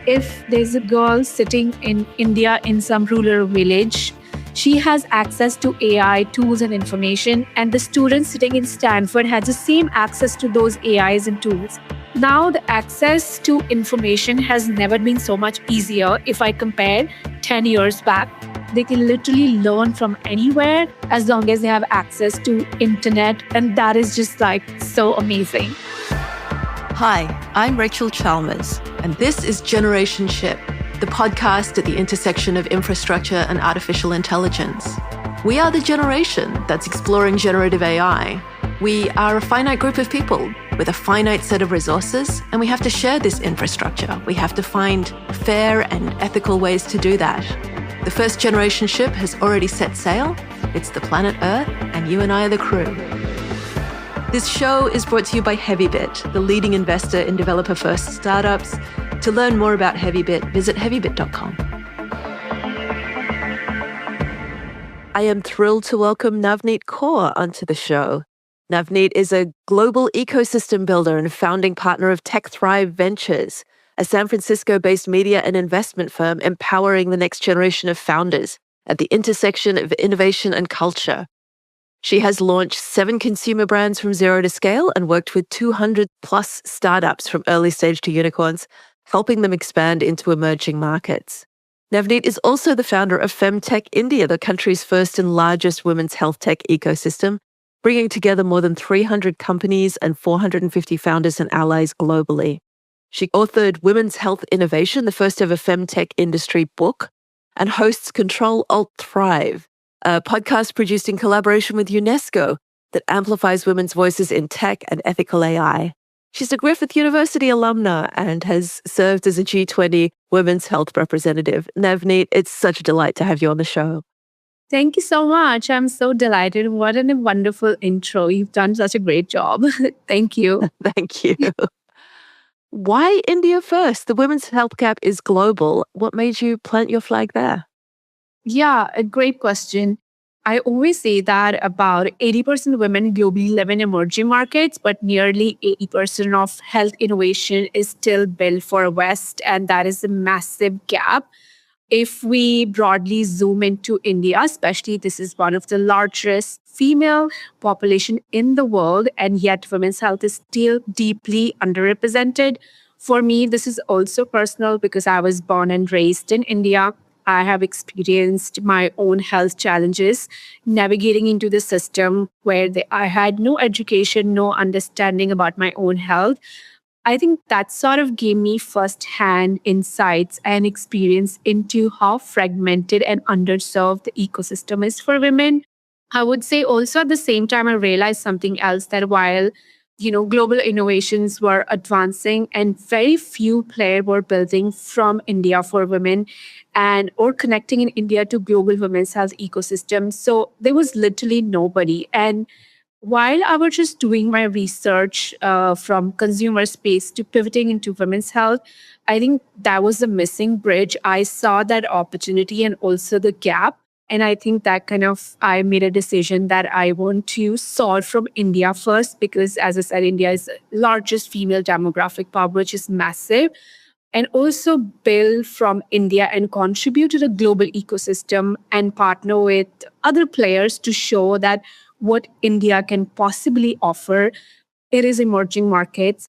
if there's a girl sitting in India in some rural village, she has access to AI tools and information, and the student sitting in Stanford has the same access to those AIs and tools. Now, the access to information has never been so much easier if I compare 10 years back. They can literally learn from anywhere as long as they have access to internet, and that is just like so amazing. Hi, I'm Rachel Chalmers, and this is Generationship, the podcast at the intersection of infrastructure and artificial intelligence. We are the generation that's exploring generative AI. We are a finite group of people with a finite set of resources, and we have to share this infrastructure. We have to find fair and ethical ways to do that. The first generation ship has already set sail. It's the planet Earth, and you and I are the crew. This show is brought to you by Heavybit, the leading investor in developer-first startups. To learn more about Heavybit, visit heavybit.com. I am thrilled to welcome Navneet Kaur onto the show. Navneet is a global ecosystem builder and founding partner of TechThrive Ventures, a San Francisco-based media and investment firm empowering the next generation of founders at the intersection of innovation and culture. She has launched 7 consumer brands from zero to scale and worked with 200 plus startups from early stage to unicorns, helping them expand into emerging markets. Navneet is also the founder of FemTech India, the country's first and largest women's health tech ecosystem, bringing together more than 300 companies and 450 founders and allies globally. She authored Women's Health Innovation, the first ever FemTech industry book, and hosts Control Alt Thrive, a podcast produced in collaboration with UNESCO that amplifies women's voices in tech and ethical AI. She's a Griffith University alumna and has served as a G20 women's health representative. Navneet, it's such a delight to have you on the show. Thank you so much. I'm so delighted. What a wonderful intro. You've done such a great job. Thank you. Thank you. Why India first? The women's health gap is global. What made you plant your flag there? Yeah, a great question. I always say that about 80% of women globally live in emerging markets, but nearly 80% of health innovation is still built for West, and that is a massive gap. If we broadly zoom into India, especially, this is one of the largest female population in the world, and yet women's health is still deeply underrepresented. For me, this is also personal because I was born and raised in India. I have experienced my own health challenges navigating into the system where I had no education, no understanding about my own health. I think that sort of gave me firsthand insights and experience into how fragmented and underserved the ecosystem is for women. I would say also at the same time, I realized something else that while global innovations were advancing and very few players were building from India for women and or connecting in India to global women's health ecosystem. So there was literally nobody. And while I was just doing my research from consumer space to pivoting into women's health, I think that was the missing bridge. I saw that opportunity and also the gap. And I think that I made a decision that I want to solve from India first, because as I said, India is the largest female demographic power, which is massive. And also build from India and contribute to the global ecosystem and partner with other players to show that what India can possibly offer. It is emerging markets.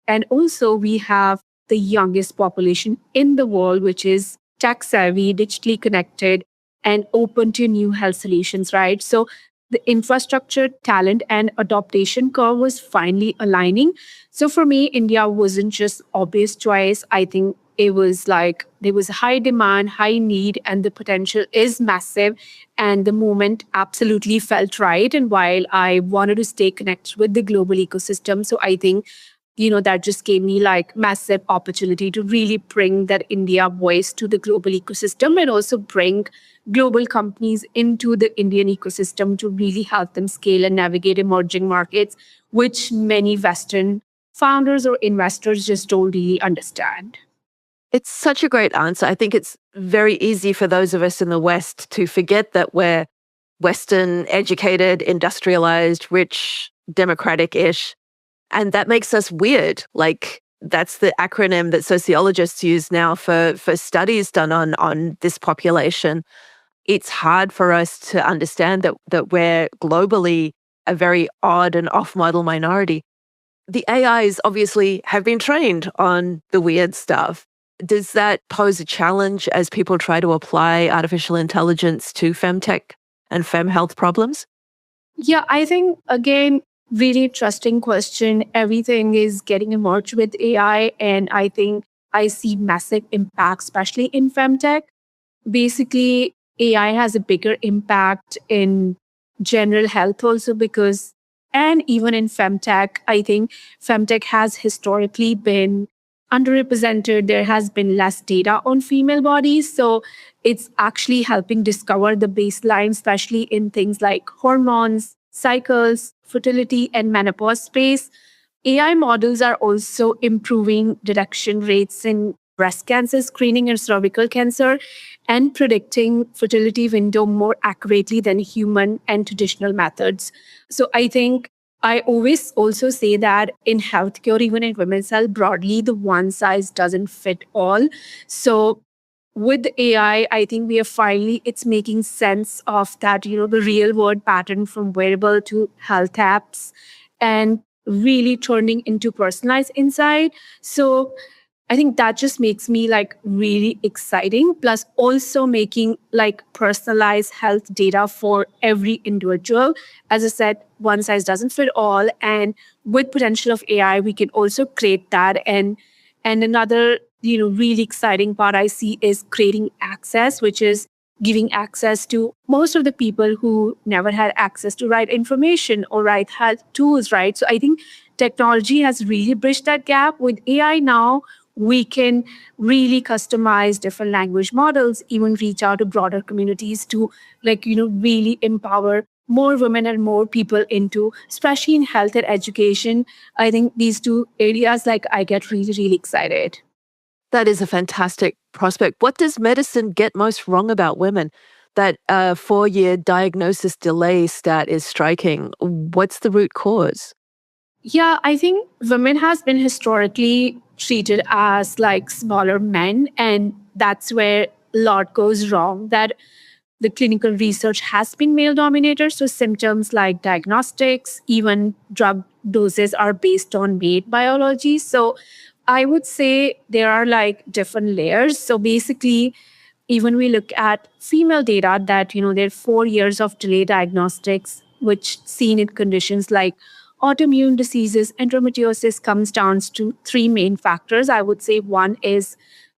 And also we have the youngest population in the world, which is tech savvy, digitally connected, and open to new health solutions, right? So the infrastructure, talent, and adaptation curve was finally aligning. So for me, India wasn't just obvious choice. I think it was like there was high demand, high need, and the potential is massive. And the moment absolutely felt right. And while I wanted to stay connected with the global ecosystem, so I think that just gave me like massive opportunity to really bring that India voice to the global ecosystem and also bring global companies into the Indian ecosystem to really help them scale and navigate emerging markets, which many Western founders or investors just don't really understand. It's such a great answer. I think it's very easy for those of us in the West to forget that we're Western, educated, industrialized, rich, democratic-ish. And that makes us weird. Like That's the acronym that sociologists use now for studies done on this population. It's hard for us to understand that we're globally a very odd and off-model minority. The AIs obviously have been trained on the weird stuff. Does that pose a challenge as people try to apply artificial intelligence to femtech and fem health problems? Yeah, I think again, really interesting question. Everything is getting emerged with AI, and I think I see massive impact, especially in femtech. Basically, AI has a bigger impact in general health also because, and even in femtech, I think femtech has historically been underrepresented. There has been less data on female bodies. So it's actually helping discover the baseline, especially in things like hormones, cycles, fertility, and menopause space. AI models are also improving detection rates in breast cancer screening and cervical cancer and predicting fertility window more accurately than human and traditional methods. So I think I always also say that in healthcare, even in women's health broadly, the one size doesn't fit all. So with AI, I think we are finally it's making sense of that, the real world pattern from wearable to health apps and really turning into personalized insight. So I think that just makes me like really exciting, plus also making like personalized health data for every individual. As I said, one size doesn't fit all. And with potential of AI, we can also create that. And another, really exciting part I see is creating access, which is giving access to most of the people who never had access to right information or right health tools, right? So I think technology has really bridged that gap. With AI now, we can really customize different language models, even reach out to broader communities to really empower more women and more people into, especially in health and education. I think these two areas, like I get really, really excited. That is a fantastic prospect. What does medicine get most wrong about women? That 4-year diagnosis delay stat is striking. What's the root cause? Yeah, I think women has been historically treated as like smaller men, and that's where a lot goes wrong. That the clinical research has been male dominated, so symptoms like diagnostics, even drug doses are based on male biology. So I would say there are like different layers. So basically, even we look at female data that there are 4 years of delayed diagnostics which seen in conditions like autoimmune diseases. Endometriosis comes down to three main factors. I would say one is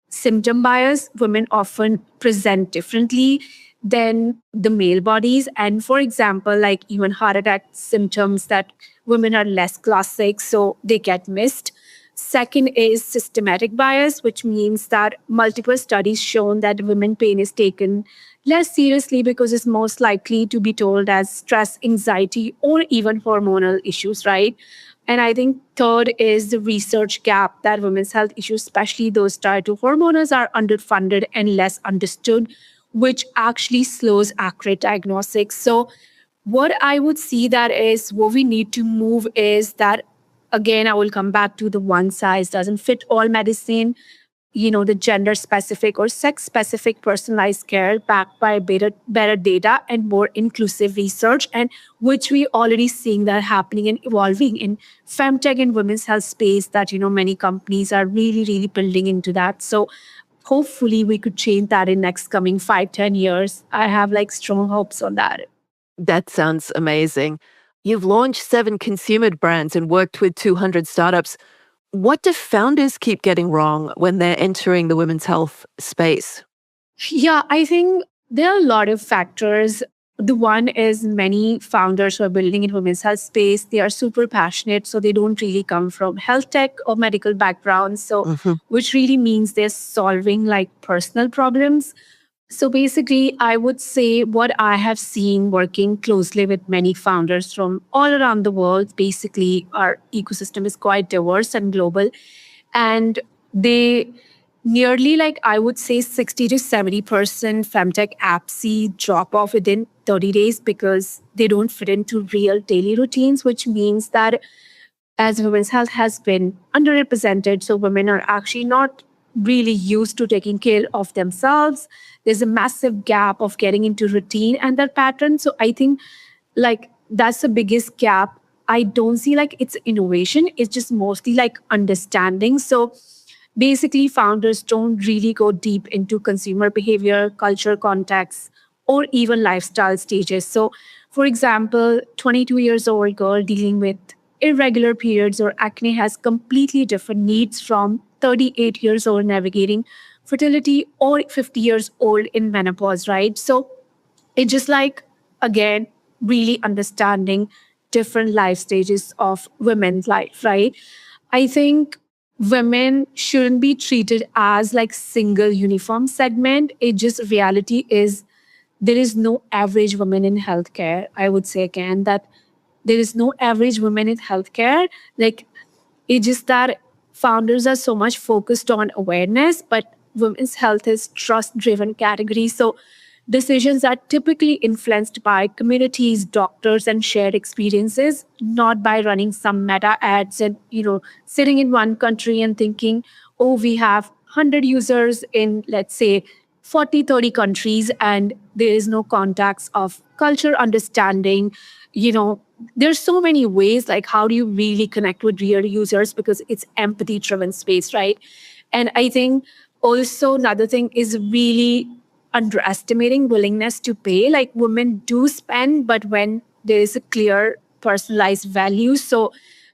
symptom bias. Women often present differently than the male bodies, and for example, like even heart attack symptoms, that women are less classic, so they get missed. Second is systematic bias, which means that multiple studies shown that women pain is taken less seriously because it's most likely to be told as stress, anxiety, or even hormonal issues, right? And I think third is the research gap, that women's health issues, especially those tied to hormones, are underfunded and less understood, which actually slows accurate diagnostics. So what I would see that is what we need to move is that, again, I will come back to the one size doesn't fit all medicine, the gender specific or sex specific personalized care backed by better data and more inclusive research, and which we already seeing that happening and evolving in femtech and women's health space, that many companies are really, really building into that. So hopefully we could change that in next coming 5-10 years. I have like strong hopes on that. That sounds amazing. You've launched 7 consumer brands and worked with 200 startups. What do founders keep getting wrong when they're entering the women's health space? Yeah, I think there are a lot of factors. The one is many founders who are building in women's health space, they are super passionate. So they don't really come from health tech or medical backgrounds. So, Mhm. which really means they're solving like personal problems. So basically, I would say what I have seen working closely with many founders from all around the world, basically, our ecosystem is quite diverse and global. And they nearly, like I would say, 60 to 70% femtech apps see drop off within 30 days because they don't fit into real daily routines, which means that as women's health has been underrepresented. So women are actually not really used to taking care of themselves. There's a massive gap of getting into routine and that pattern. So I think like that's the biggest gap. I don't see like it's innovation. It's just mostly like understanding. So basically, founders don't really go deep into consumer behavior, culture context, or even lifestyle stages. So, for example, 22 years old girl dealing with irregular periods or acne has completely different needs from 38 years old navigating fertility or 50 years old in menopause, right? So it's just like, again, really understanding different life stages of women's life, right? I think women shouldn't be treated as like single uniform segment. It just reality is there is no average woman in healthcare. I would say again that there is no average woman in healthcare. Like it's just that founders are so much focused on awareness, but women's health is trust driven category. So decisions are typically influenced by communities, doctors, and shared experiences, not by running some meta ads and sitting in one country and thinking, oh, we have 100 users in, let's say, 40, 30 countries, and there is no context of culture understanding. you know there's so many ways, like how do you really connect with real users, because it's empathy driven space, right? And I think also another thing is really underestimating willingness to pay. Like women do spend, but when there is a clear personalized value. So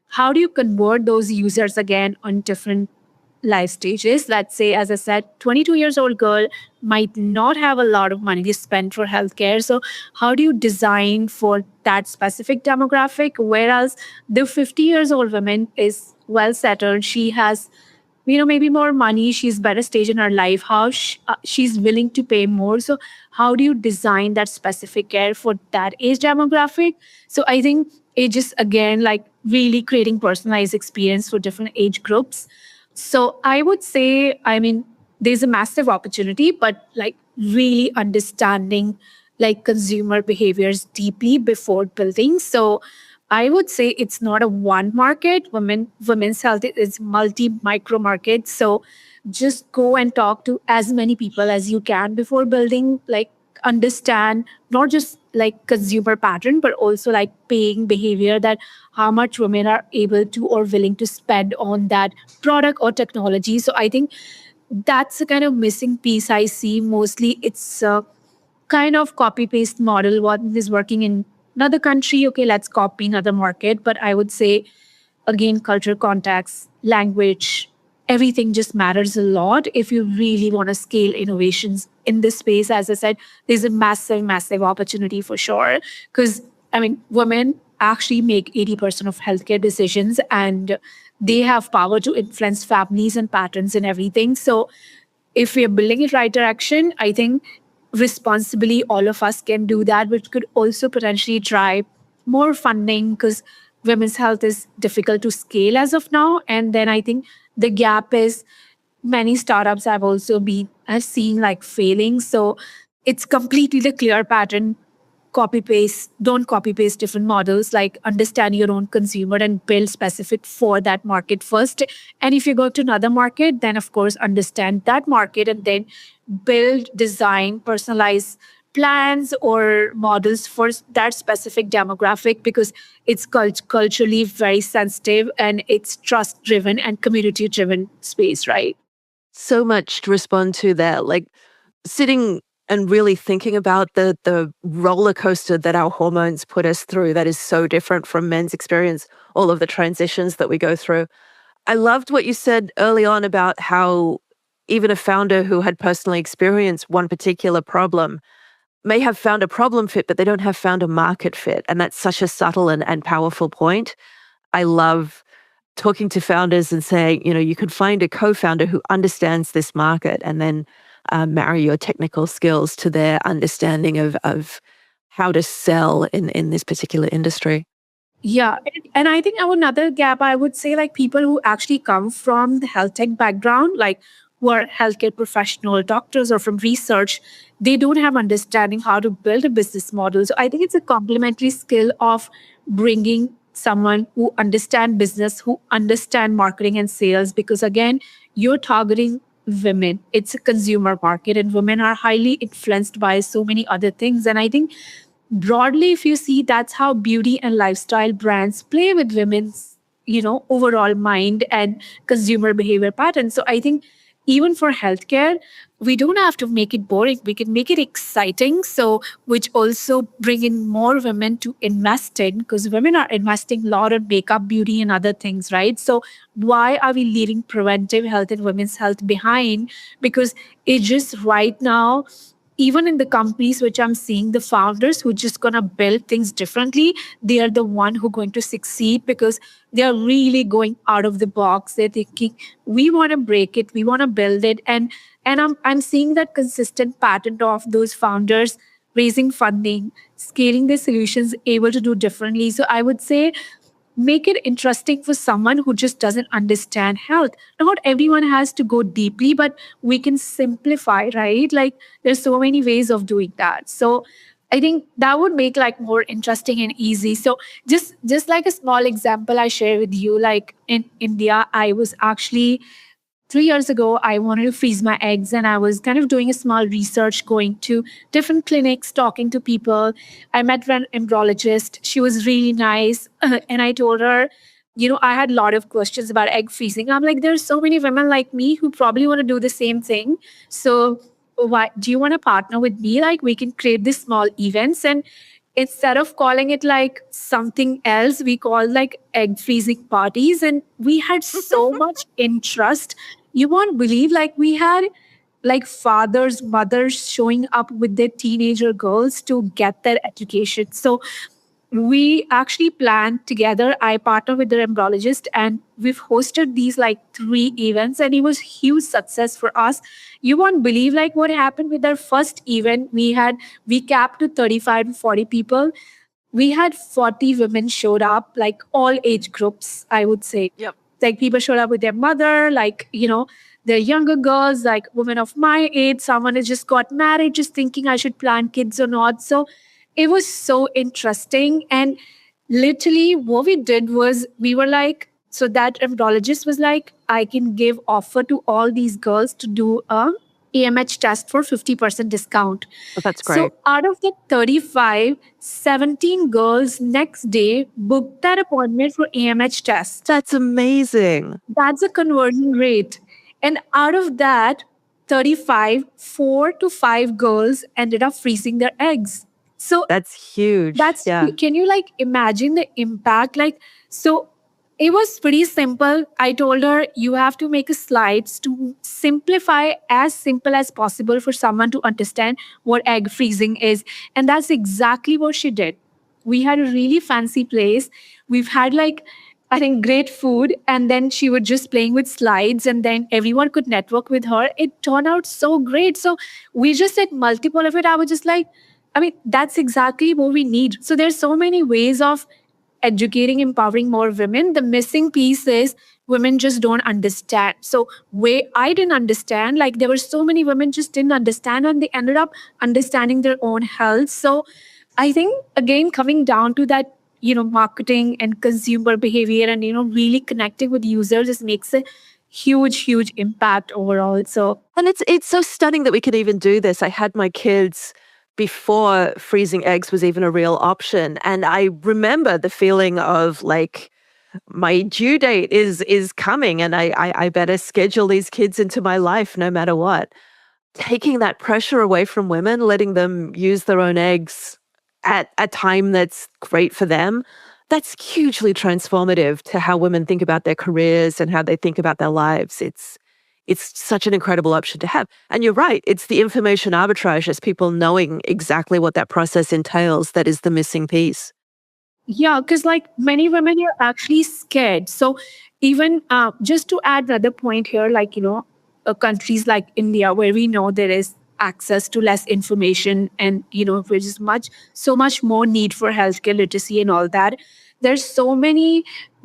how do you convert those users again on different life stages? Let's say, as I said, 22 years old girl might not have a lot of money to spend for healthcare. So how do you design for that specific demographic? Whereas the 50 years old woman is well settled, she has maybe more money, she's better stage in her life, how she's willing to pay more. So how do you design that specific care for that age demographic? So I think it just again like really creating personalized experience for different age groups. So I would say, I mean, there's a massive opportunity, but like really understanding like consumer behaviors deeply before building. So I would say it's not a one market. Women's health is multi micro market. So just go and talk to as many people as you can before building, like understand not just like consumer pattern, but also like paying behavior, that how much women are able to or willing to spend on that product or technology. So I think that's a kind of missing piece I see. Mostly it's a kind of copy paste model. What is working in another country, okay, let's copy another market. But I would say again, culture context, language, everything just matters a lot if you really want to scale innovations in this space. As I said, there's a massive, massive opportunity for sure. Because, I mean, women actually make 80% of healthcare decisions, and they have power to influence families and patterns and everything. So if we are building it right direction, I think responsibly all of us can do that, which could also potentially drive more funding, because women's health is difficult to scale as of now. And then I think the gap is many startups have also been have seen like failing. So it's completely the clear pattern. Copy paste, don't copy paste different models, like understand your own consumer and build specific for that market first. And if you go to another market, then of course understand that market and then build, design, personalize plans or models for that specific demographic, because it's culturally very sensitive and it's trust driven and community driven space, right? So much to respond to there. Like sitting and really thinking about the roller coaster that our hormones put us through that is so different from men's experience, all of the transitions that we go through. I loved what you said early on about how even a founder who had personally experienced one particular problem may have found a problem fit, but they don't have found a market fit. And that's such a subtle and powerful point. I love talking to founders and saying, you could find a co-founder who understands this market and then marry your technical skills to their understanding of how to sell in this particular industry. Yeah. And I think another gap, I would say, like people who actually come from the health tech background, like who are healthcare professional, doctors, or from research, they don't have understanding how to build a business model. So I think it's a complementary skill of bringing someone who understand business, who understand marketing and sales, because again, you're targeting women. It's a consumer market and women are highly influenced by so many other things. And I think broadly, if you see, that's how beauty and lifestyle brands play with women's, overall mind and consumer behavior patterns. So I think even for healthcare, we don't have to make it boring. We can make it exciting. So, which also bring in more women to invest in, because women are investing a lot in makeup, beauty, and other things, right? So, why are we leaving preventive health and women's health behind? Because it just right now, even in the companies which I'm seeing, the founders who just gonna build things differently, they are the one who going to succeed because they are really going out of the box. They're thinking, we want to break it, we want to build it, and I'm seeing that consistent pattern of those founders raising funding, scaling their solutions, able to do differently. So I would say make it interesting for someone who just doesn't understand health. Not everyone has to go deeply, but we can simplify, right? Like there's so many ways of doing that. So I think that would make like more interesting and easy. So just like a small example I share with you, like in India, I was actually 3 years ago, I wanted to freeze my eggs, and I was kind of doing a small research, going to different clinics, talking to people. I met an embryologist. She was really nice. And I told her, I had a lot of questions about egg freezing. I'm like, there's so many women like me who probably want to do the same thing. So, why do you want to partner with me? Like, we can create these small events, and instead of calling it like something else, we call like egg freezing parties. And we had so much interest. You won't believe, like we had like fathers, mothers showing up with their teenager girls to get their education. So we actually planned together. I partnered with the embryologist and we've hosted these like 3 events, and it was huge success for us. You won't believe like what happened with our first event. We capped to 35 to 40 people. We had 40 women showed up, like all age groups, I would say. Yep. Like people showed up with their mother, like, they're younger girls, like women of my age. Someone has just got married, just thinking I should plan kids or not. So it was so interesting. And literally what we did was we were like, so that embryologist was like, I can give offer to all these girls to do a AMH test for 50% discount. Oh, that's So great. out of the 35, 17 girls next day booked that appointment for AMH test. That's amazing. That's a conversion rate. And out of that, 35, 4 to 5 girls ended up freezing their eggs. So That's huge. that's, Yeah. can you like imagine the impact? Like, so it was pretty simple. I told her, you have to make a slides to simplify as simple as possible for someone to understand what egg freezing is. And that's exactly what she did. We had a really fancy place. We've had like, I think, great food. And then she was just playing with slides, and then everyone could network with her. It turned out so great. So we just did multiple of it. I was just like, I mean, that's exactly what we need. So there's so many ways of educating, empowering more women. The missing piece is women just don't understand. So where I didn't understand, like there were so many women just didn't understand, and they ended up understanding their own health. So I think again, coming down to that, marketing and consumer behavior and, really connecting with users just makes a huge, huge impact overall. So And it's so stunning that we can even do this. I had my kids before freezing eggs was even a real option. And I remember the feeling of like my due date is coming and I better schedule these kids into my life no matter what. Taking that pressure away from women, letting them use their own eggs at a time that's great for them, that's hugely transformative to how women think about their careers and how they think about their lives. It's such an incredible option to have. And you're right, it's the information arbitrage as people knowing exactly what that process entails that is the missing piece. yeah, because like many women are actually scared. So even just to add another point here, like, countries like India, where we know there is access to less information and, which is so much more need for healthcare literacy and all that. There's so many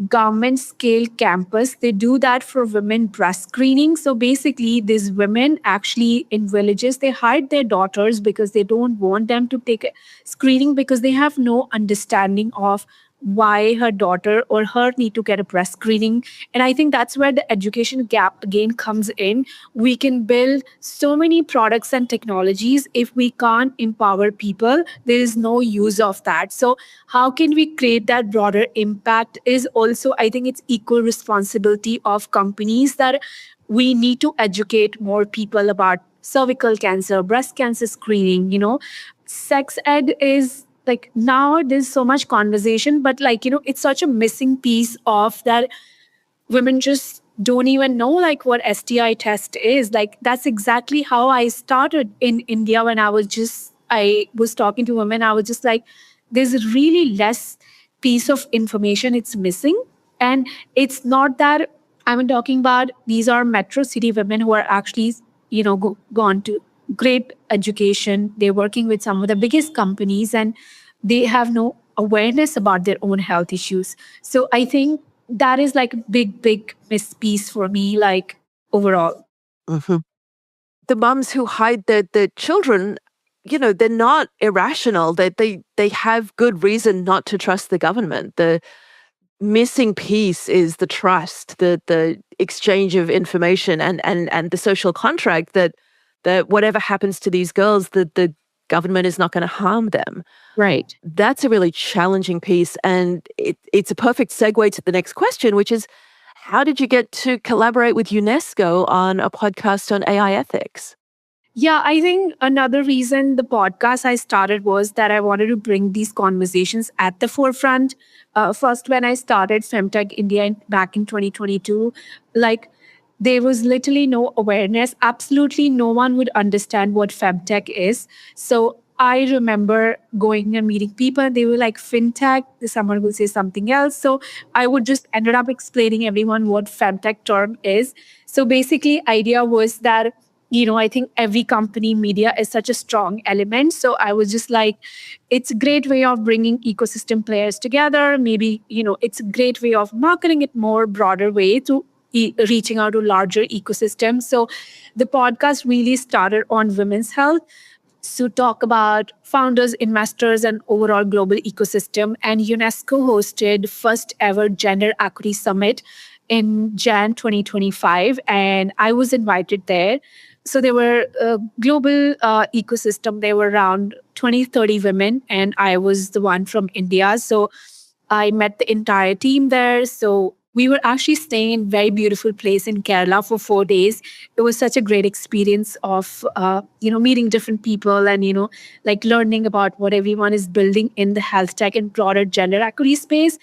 government scale campus. They do that for women breast screening. So basically, these women actually in villages, they hide their daughters because they don't want them to take a screening because they have no understanding of why her daughter or her need to get a breast screening. And I think that's where the education gap again comes in. We can build so many products and technologies. If we can't empower people, there is no use of that. So how can we create that broader impact is also, I think it's equal responsibility of companies that we need to educate more people about cervical cancer, breast cancer screening, sex ed is like now there's so much conversation, but it's such a missing piece of that. Women just don't even know like what STI test is. Like that's exactly how I started in India. When I was talking to women, I was just like, there's really less piece of information it's missing. And it's not that I'm talking about these are metro city women who are actually, gone to great education. They're working with some of the biggest companies and they have no awareness about their own health issues. So I think that is like a big, big miss piece for me, like overall. Mhm. The mums who hide their children, they're not irrational. They have good reason not to trust the government. The missing piece is the trust, the exchange of information and the social contract that whatever happens to these girls, the government is not going to harm them. Right. That's a really challenging piece. And it's a perfect segue to the next question, which is how did you get to collaborate with UNESCO on a podcast on AI ethics? Yeah, I think another reason the podcast I started was that I wanted to bring these conversations at the forefront. First, when I started FemTech India back in 2022, like there was literally no awareness. Absolutely no one would understand what FemTech is. So I remember going and meeting people, and they were like, FinTech, someone will say something else. So I would just ended up explaining everyone what FemTech term is. So basically, idea was that I think every company media is such a strong element. So I was just like, it's a great way of bringing ecosystem players together. Maybe, it's a great way of marketing it more broader way to reaching out to larger ecosystems. So the podcast really started on women's health to talk about founders, investors, and overall global ecosystem. And UNESCO hosted first ever Gender Equity Summit in Jan 2025, and I was invited there. So there were a global ecosystem. There were around 20, 30 women, and I was the one from India. So I met the entire team there. So we were actually staying in a very beautiful place in Kerala for 4 days. It was such a great experience of, meeting different people and, like learning about what everyone is building in the health tech and broader gender equity space.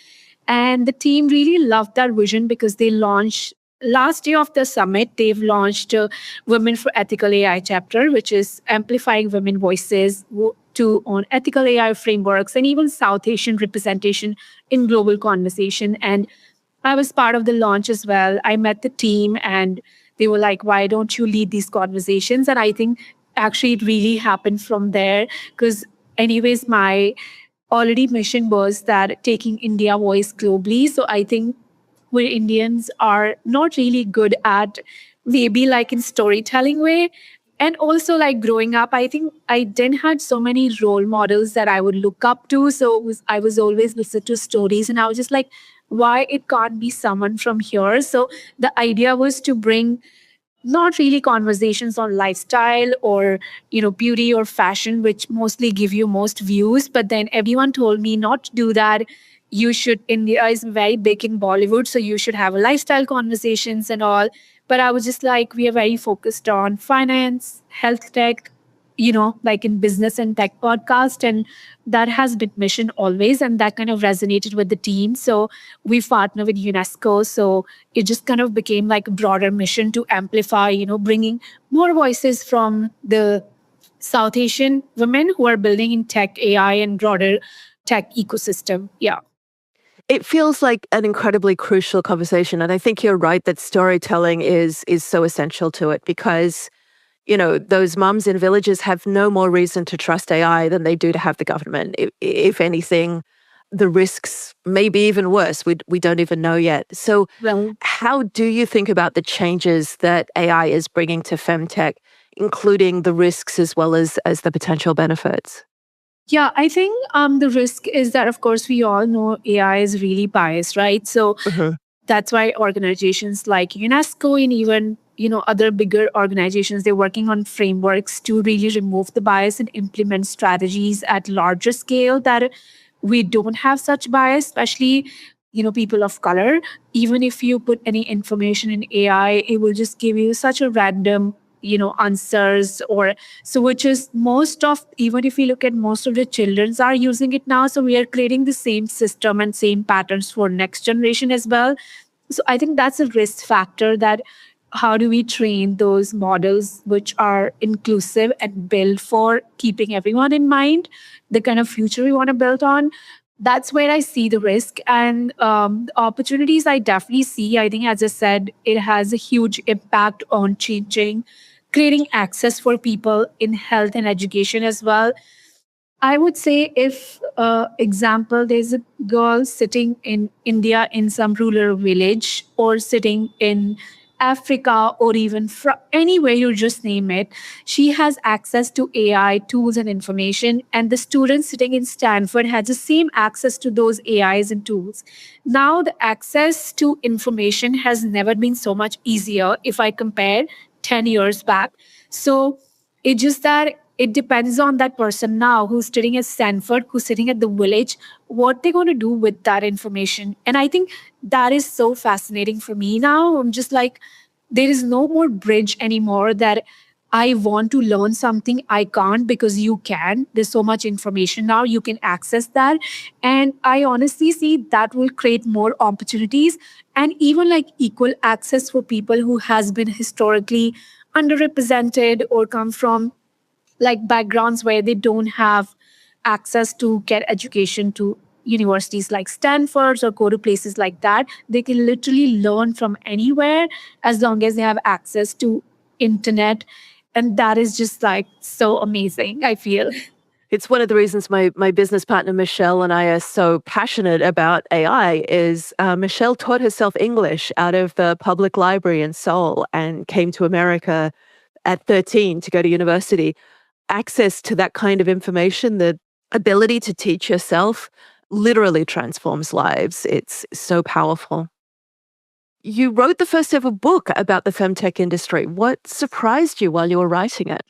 And the team really loved that vision because they launched last day of the summit, they've launched Women for Ethical AI chapter, which is amplifying women voices to on ethical AI frameworks and even South Asian representation in global conversation. And I was part of the launch as well. I met the team and they were like, why don't you lead these conversations? And I think actually it really happened from there because, anyways, my already mission was that taking India voice globally. So I think we Indians are not really good at maybe like in storytelling way. And also like growing up, I think I didn't had so many role models that I would look up to. So I was always listening to stories and I was just like, why it can't be someone from here? So the idea was to bring not really conversations on lifestyle or beauty or fashion, which mostly give you most views, but then everyone told me not to do that. You should, India is very big in Bollywood, so you should have a lifestyle conversations and all. But I was just like, we are very focused on finance, health tech, like in business and tech podcast. And that has been mission always. And that kind of resonated with the team. So we partner with UNESCO. So it just kind of became like a broader mission to amplify, bringing more voices from the South Asian women who are building in tech, AI, and broader tech ecosystem. Yeah. It feels like an incredibly crucial conversation. And I think you're right that storytelling is so essential to it because, those mums in villages have no more reason to trust AI than they do to have the government. If anything, the risks may be even worse. We don't even know yet. So Well, how do you think about the changes that AI is bringing to femtech, including the risks as well as the potential benefits? Yeah, I think the risk is that, of course, we all know AI is really biased, right? So Mhm. that's why organizations like UNESCO and even other bigger organizations, they're working on frameworks to really remove the bias and implement strategies at larger scale that we don't have such bias, especially people of color. Even if you put any information in AI, it will just give you such a random answers, or so, which is most of, even if you look at most of the childrens are using it now, so we are creating the same system and same patterns for next generation as well. So I think that's a risk factor, that how do we train those models which are inclusive and built for keeping everyone in mind, the kind of future we want to build on. That's where I see the risk, and the opportunities I definitely see. I think, as I said, it has a huge impact on changing, creating access for people in health and education as well. I would say, if example, there's a girl sitting in India in some rural village, or sitting in Africa, or even anywhere, you just name it, she has access to AI tools and information, and the student sitting in Stanford has the same access to those AIs and tools. Now, the access to information has never been so much easier if I compare 10 years back. So it's just that it depends on that person now who's sitting at Stanford, who's sitting at the village, what they're going to do with that information. And I think that is so fascinating for me now. I'm just like, there is no more bridge anymore that I want to learn something, I can't, because you can. There's so much information now, you can access that. And I honestly see that will create more opportunities, and even like equal access for people who has been historically underrepresented, or come from like backgrounds where they don't have access to get education to universities like Stanford's, or go to places like that. They can literally learn from anywhere as long as they have access to internet. And that is just like so amazing, I feel. It's one of the reasons my business partner Michelle and I are so passionate about AI is Michelle taught herself English out of the public library in Seoul and came to America at 13 to go to university. Access to that kind of information, the ability to teach yourself literally transforms lives. It's so powerful. You wrote the first ever book about the femtech industry. What surprised you while you were writing it?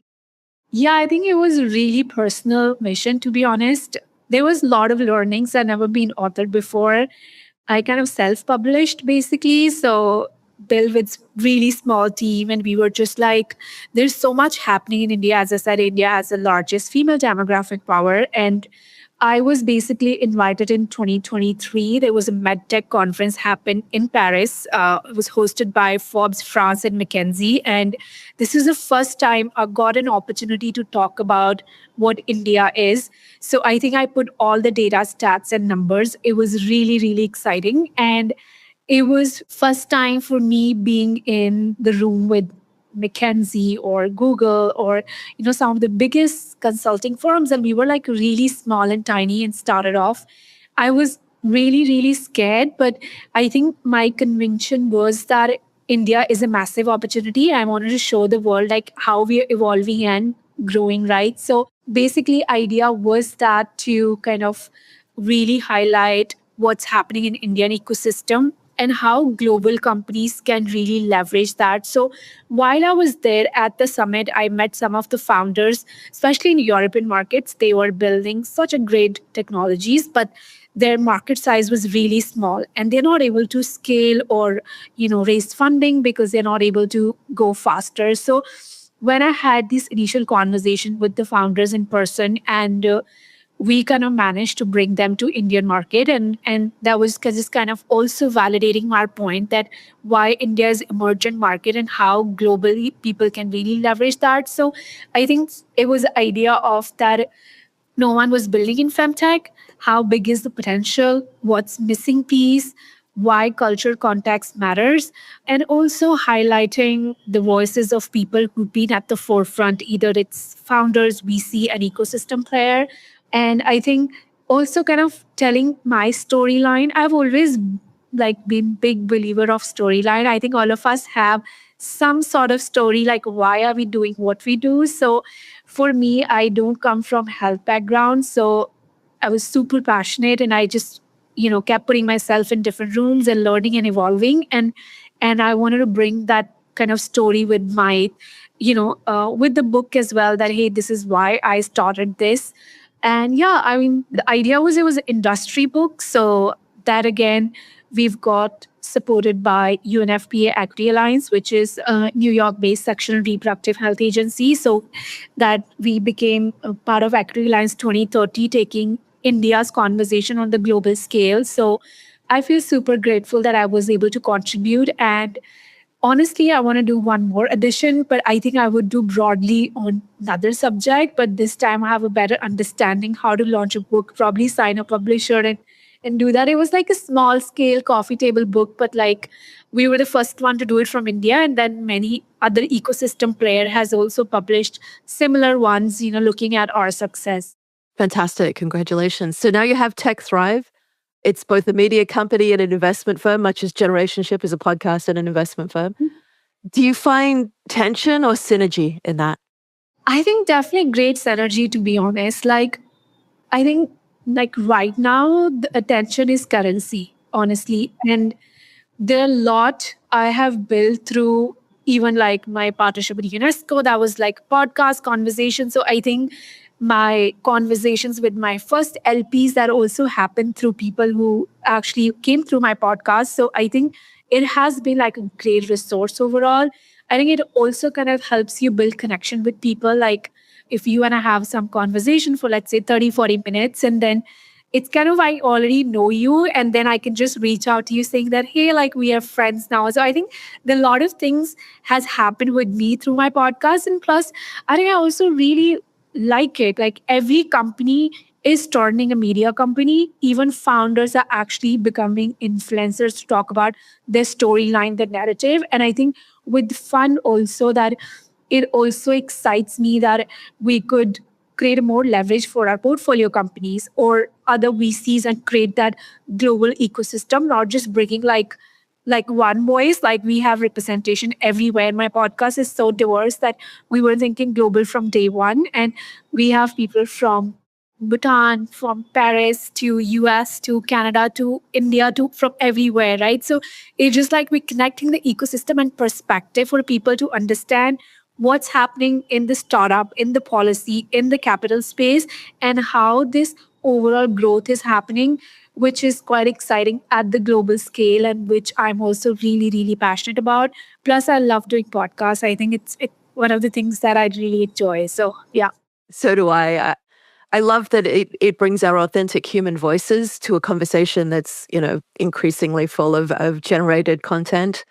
Yeah, I think it was a really personal mission, to be honest. There was a lot of learnings I'd never been authored before. I kind of self-published basically. So built with really small team, and we were just like, there's so much happening in India. As I said, India has the largest female demographic power, and I was basically invited in 2023. There was a MedTech conference happened in Paris. It was hosted by Forbes France and McKinsey. And this is the first time I got an opportunity to talk about what India is. So I think I put all the data, stats, and numbers. It was really, really exciting. And it was first time for me being in the room with McKinsey or Google, or some of the biggest consulting firms, and we were like really small and tiny and started off. I was really, really scared, but I think my conviction was that India is a massive opportunity. I wanted to show the world like how we are evolving and growing, right? So basically idea was that to kind of really highlight what's happening in Indian ecosystem and how global companies can really leverage that. So while I was there at the summit, I met some of the founders, especially in European markets. They were building such a great technologies, but their market size was really small, and they're not able to scale or raise funding because they're not able to go faster. So when I had this initial conversation with the founders in person, and we kind of managed to bring them to Indian market, and that was because it's kind of also validating our point that why India is emergent market and how globally people can really leverage that. So I think it was the idea of that no one was building in femtech. How big is the potential? What's missing piece? Why cultural context matters, and also highlighting the voices of people who've been at the forefront. Either it's founders, VC, an ecosystem player, and I think also kind of telling my storyline. I've always like been big believer of storyline. I think all of us have some sort of story, like why are we doing what we do. So for me, I don't come from health background. So I was super passionate, and I just, kept putting myself in different rooms and learning and evolving. And I wanted to bring that kind of story with my, with the book as well, that, hey, this is why I started this. And yeah, I mean, the idea was it was an industry book. So that again, we've got supported by UNFPA Equity Alliance, which is a New York based sexual and reproductive health agency. So that we became a part of Equity Alliance 2030, taking India's conversation on the global scale. So I feel super grateful that I was able to contribute. And honestly, I want to do one more edition, but I think I would do broadly on another subject. But this time I have a better understanding how to launch a book, probably sign a publisher and do that. It was like a small scale coffee table book, but like we were the first one to do it from India. And then many other ecosystem player has also published similar ones, looking at our success. Fantastic. Congratulations. So now you have TechThrive. It's both a media company and an investment firm, much as Generationship is a podcast and an investment firm. Do you find tension or synergy in that? I think definitely great synergy, to be honest. Like, I think like right now the attention is currency, honestly. And there are a lot I have built through even like my partnership with UNESCO. That was like podcast conversation. So I think my conversations with my first LPs that also happened through people who actually came through my podcast. So I think it has been like a great resource overall. I think it also kind of helps you build connection with people. Like if you want to have some conversation for, let's say, 30, 40 minutes, and then it's kind of, I already know you, and then I can just reach out to you saying that, hey, like we are friends now. So I think a lot of things has happened with me through my podcast. And plus, I think I also really like it. Like every company is turning a media company. Even founders are actually becoming influencers to talk about their storyline, their narrative. And I think with fun also, that it also excites me that we could create more leverage for our portfolio companies or other VCs and create that global ecosystem, not just bringing like one voice. Like we have representation everywhere. My podcast is so diverse that we were thinking global from day one. And we have people from Bhutan, from Paris to US to Canada to India to from everywhere, right? So it's just like we're connecting the ecosystem and perspective for people to understand what's happening in the startup, in the policy, in the capital space, and how this overall growth is happening, which is quite exciting at the global scale, and which I'm also really, really passionate about. Plus, I love doing podcasts. I think it's one of the things that I really enjoy. So, yeah. So do I. I love that it brings our authentic human voices to a conversation that's, increasingly full of generated content.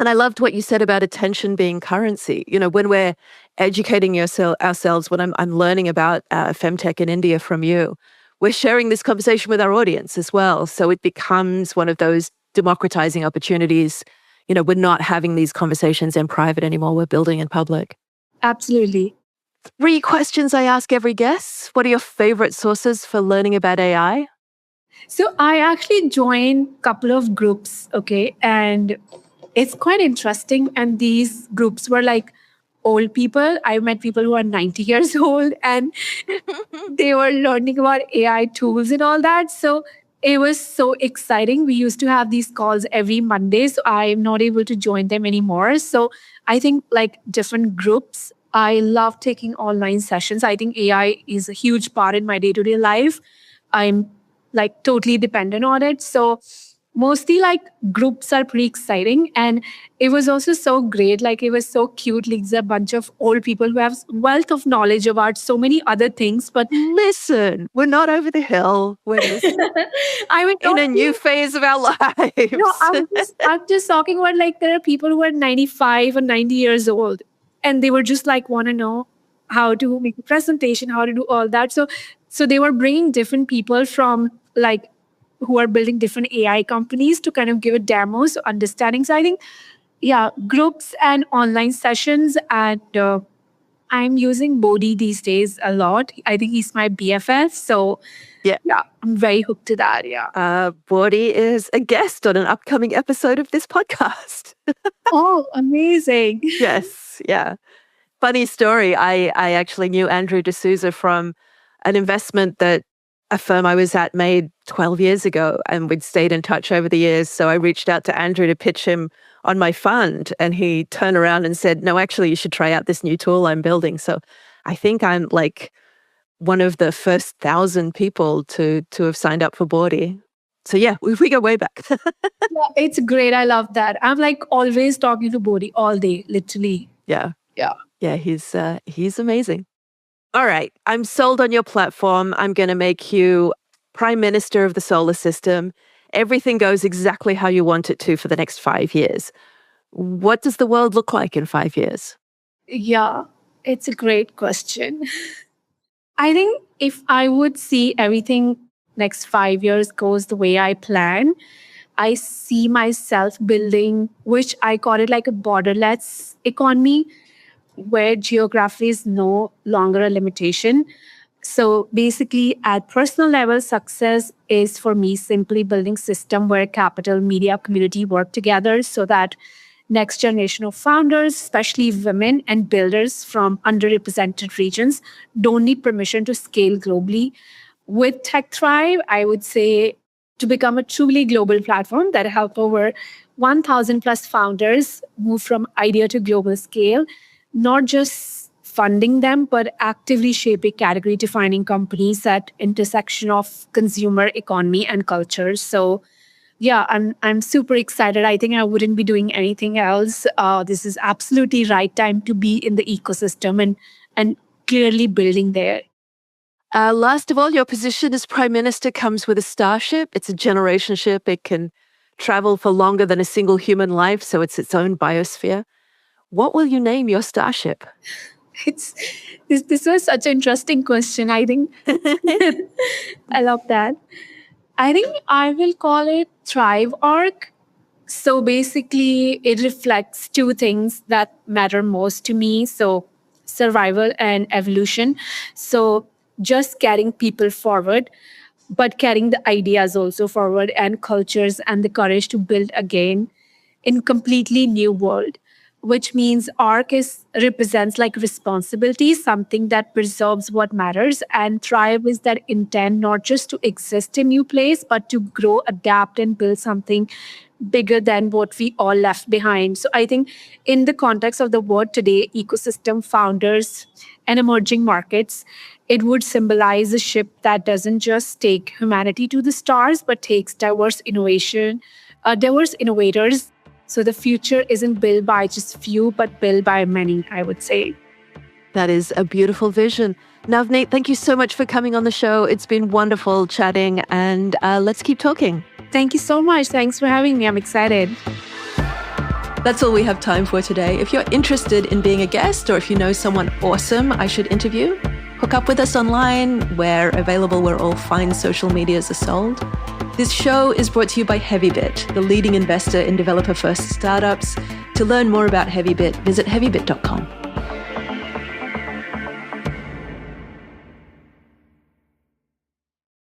And I loved what you said about attention being currency. When we're educating ourselves, when I'm learning about FemTech in India from you, we're sharing this conversation with our audience as well. So it becomes one of those democratizing opportunities. We're not having these conversations in private anymore. We're building in public. Absolutely. 3 questions I ask every guest. What are your favorite sources for learning about AI? So I actually joined a couple of groups, okay, and it's quite interesting. And these groups were like old people. I met people who are 90 years old, and they were learning about AI tools and all that. So it was so exciting. We used to have these calls every Monday. So I'm not able to join them anymore. So I think like different groups. I love taking online sessions. I think AI is a huge part in my day to day life. I'm like totally dependent on it. So mostly like groups are pretty exciting. And it was also so great. Like it was so cute. Like a bunch of old people who have wealth of knowledge about so many other things. But Listen, we're not over the hill. We're just I mean, in don't a new you? phase of our No, lives. I'm just talking about like there are people who are 95 or 90 years old, and they were just like want to know how to make a presentation, how to do all that. So they were bringing different people from like who are building different AI companies to kind of give a demo, so understanding. So I think yeah, groups and online sessions and I'm using Bodhi these days a lot. I think he's my BFF. So Yeah. yeah, I'm very hooked to that. Yeah. Bordy is a guest on an upcoming episode of this podcast. Oh, amazing. Yes, yeah. Funny story. I actually knew Andrew D'Souza from an investment that a firm I was at made 12 years ago, and we'd stayed in touch over the years. So I reached out to Andrew to pitch him on my fund, and he turned around and said, "No, actually, you should try out this new tool I'm building." So I think I'm like one of the first 1,000 people to have signed up for Bordy. So yeah, we go way back. Yeah, it's great. I love that. I'm like always talking to Bodhi all day, literally. Yeah. Yeah. Yeah, he's amazing. All right, I'm sold on your platform. I'm going to make you Prime Minister of the solar system. Everything goes exactly how you want it to for the next 5 years. What does the world look like in 5 years? Yeah, it's a great question. I think if I would see everything next 5 years goes the way I plan, I see myself building, which I call it like a borderless economy, where geography is no longer a limitation. So basically, at personal level, success is for me simply building system where capital, media, community work together so that next generation of founders, especially women and builders from underrepresented regions, don't need permission to scale globally. With TechThrive, I would say to become a truly global platform that help over 1,000 plus founders move from idea to global scale, not just funding them, but actively shaping category defining companies at intersection of consumer economy and culture. So yeah, I'm super excited. I think I wouldn't be doing anything else. This is absolutely right time to be in the ecosystem and clearly building there. Last of all, your position as Prime Minister comes with a starship. It's a generation ship. It can travel for longer than a single human life, so it's its own biosphere. What will you name your starship? It's this was such an interesting question. I think I love that. I think I will call it Thrive Arc. So basically, it reflects two things that matter most to me. So survival and evolution. So just carrying people forward, but carrying the ideas also forward and cultures and the courage to build again in completely new world, which means arc is represents like responsibility, something that preserves what matters, and thrive is that intent not just to exist in new place but to grow, adapt and build something bigger than what we all left behind. So I think in the context of the word today, ecosystem founders and emerging markets, it would symbolize a ship that doesn't just take humanity to the stars but takes diverse innovators. So the future isn't built by just few, but built by many, I would say. That is a beautiful vision. Navneet, thank you so much for coming on the show. It's been wonderful chatting, and let's keep talking. Thank you so much. Thanks for having me. I'm excited. That's all we have time for today. If you're interested in being a guest, or if you know someone awesome I should interview, hook up with us online. We're available where all fine social medias are sold. This show is brought to you by Heavybit, the leading investor in developer-first startups. To learn more about Heavybit, visit heavybit.com.